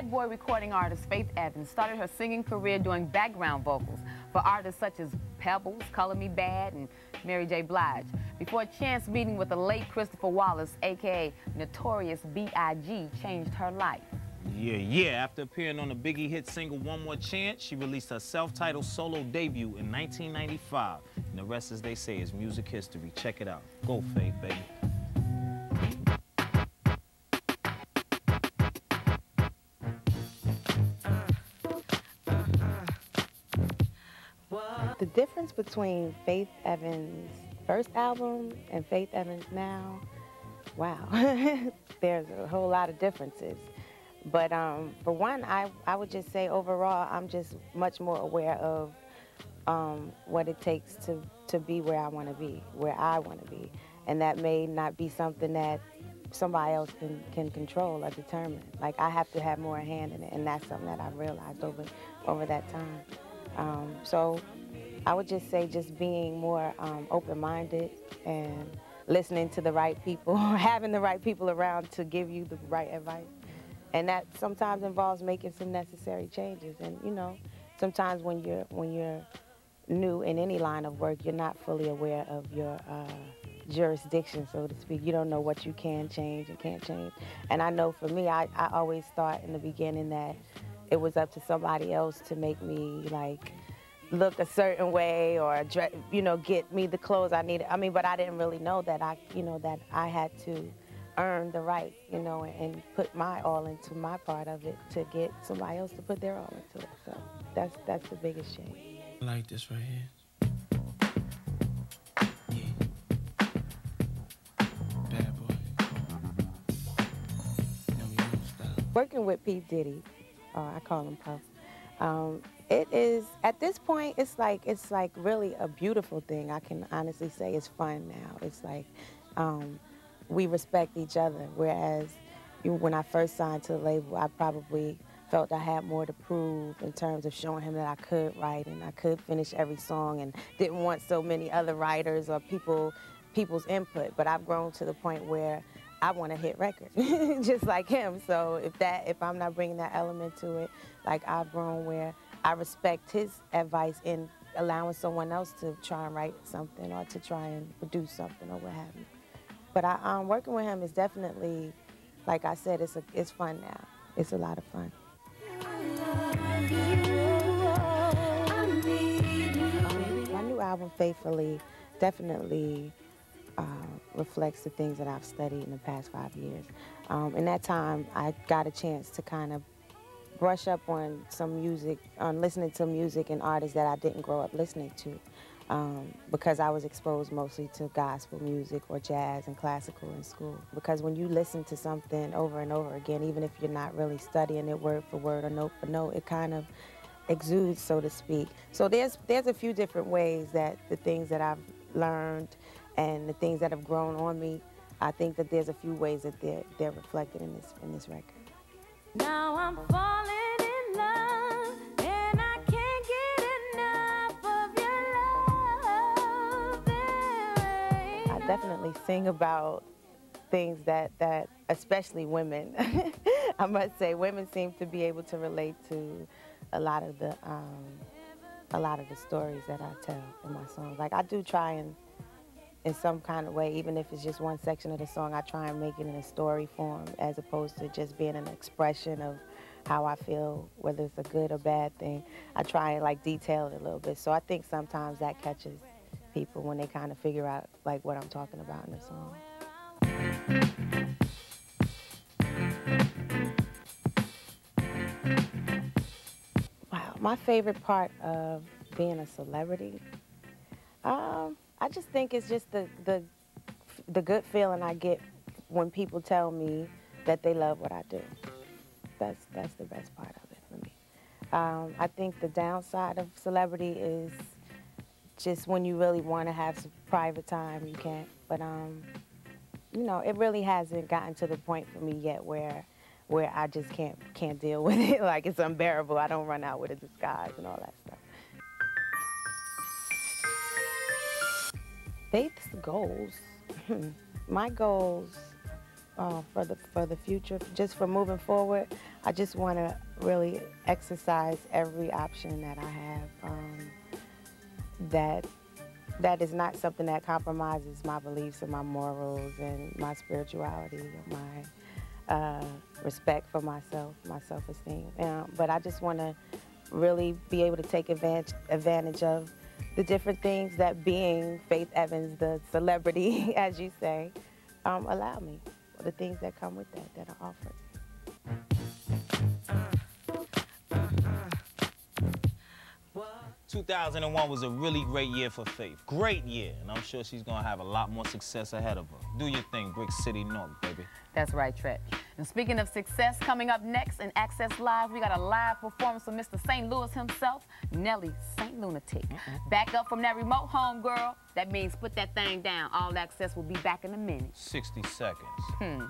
Bad boy recording artist Faith Evans started her singing career doing background vocals for artists such as Pebbles, Color Me Bad, and Mary J. Blige, before a chance meeting with the late Christopher Wallace, a.k.a. Notorious B.I.G., changed her life. Yeah. After appearing on the Biggie hit single One More Chance, she released her self-titled solo debut in 1995. And the rest, as they say, is music history. Check it out. Go, Faith, baby. The difference between Faith Evans' first album and Faith Evans now, wow, there's a whole lot of differences. But for one, I would just say overall, I'm just much more aware of what it takes to be where I want to be, And that may not be something that somebody else can control or determine. Like, I have to have more hand in it, and that's something that I've realized over that time. So I would just say just being more open-minded and listening to the right people, having the right people around to give you the right advice. And that sometimes involves making some necessary changes. And, you know, sometimes when you're new in any line of work, you're not fully aware of your jurisdiction, so to speak. You don't know what you can change and can't change. And I know for me, I always thought in the beginning that it was up to somebody else to make me, like, look a certain way or, you know, get me the clothes I needed. I mean, but I didn't really know that that I had to earn the right, you know, and put my all into my part of it to get somebody else to put their all into it. So that's the biggest change. I like this right here. Yeah. Bad boy. Now we know style. Working with P. Diddy, I call him Puff, it is, at this point, it's like really a beautiful thing. I can honestly say it's fun now. It's like we respect each other, whereas when I first signed to the label, I probably felt I had more to prove in terms of showing him that I could write and I could finish every song and didn't want so many other writers or people's input. But I've grown to the point where I want to hit records, just like him. So if I'm not bringing that element to it, like I've grown where I respect his advice in allowing someone else to try and write something or to try and produce something or what have you. But working with him is definitely, like I said, it's fun now. It's a lot of fun. My new album, Faithfully, definitely reflects the things that I've studied in the past 5 years. In that time, I got a chance to kind of brush up on some music, on listening to music and artists that I didn't grow up listening to. Because I was exposed mostly to gospel music or jazz and classical in school. Because when you listen to something over and over again, even if you're not really studying it word for word or note for note, it kind of exudes, so to speak. So there's a few different ways that the things that I've learned and the things that have grown on me, I think that there's a few ways that they're reflected in this record. Now I'm falling in love, and I can't get enough of your love. I definitely sing about things that especially women, I must say, women seem to be able to relate to a lot of the stories that I tell in my songs. Like I do try and, in some kind of way, even if it's just one section of the song, I try and make it in a story form as opposed to just being an expression of how I feel, whether it's a good or bad thing. I try and like detail it a little bit. So I think sometimes that catches people when they kind of figure out like what I'm talking about in the song. Wow, my favorite part of being a celebrity, I just think it's just the good feeling I get when people tell me that they love what I do. That's the best part of it for me. I think the downside of celebrity is just when you really want to have some private time, you can't. But you know, it really hasn't gotten to the point for me yet where I just can't deal with it. Like it's unbearable. I don't run out with a disguise and all that stuff. Faith's goals. My goals for the future, just for moving forward. I just want to really exercise every option that I have. That is not something that compromises my beliefs and my morals and my spirituality, my respect for myself, my self-esteem. But I just want to really be able to take advantage of the different things that being Faith Evans, the celebrity, as you say, allow me. The things that come with that are offered. 2001 was a really great year for Faith. Great year, and I'm sure she's gonna have a lot more success ahead of her. Do your thing, Brick City North, baby. That's right, Treach. And speaking of success, coming up next in Access Live, we got a live performance from Mr. St. Louis himself, Nelly St. Lunatic. Back up from that remote home, girl. That means put that thing down. All Access will be back in a minute. 60 seconds.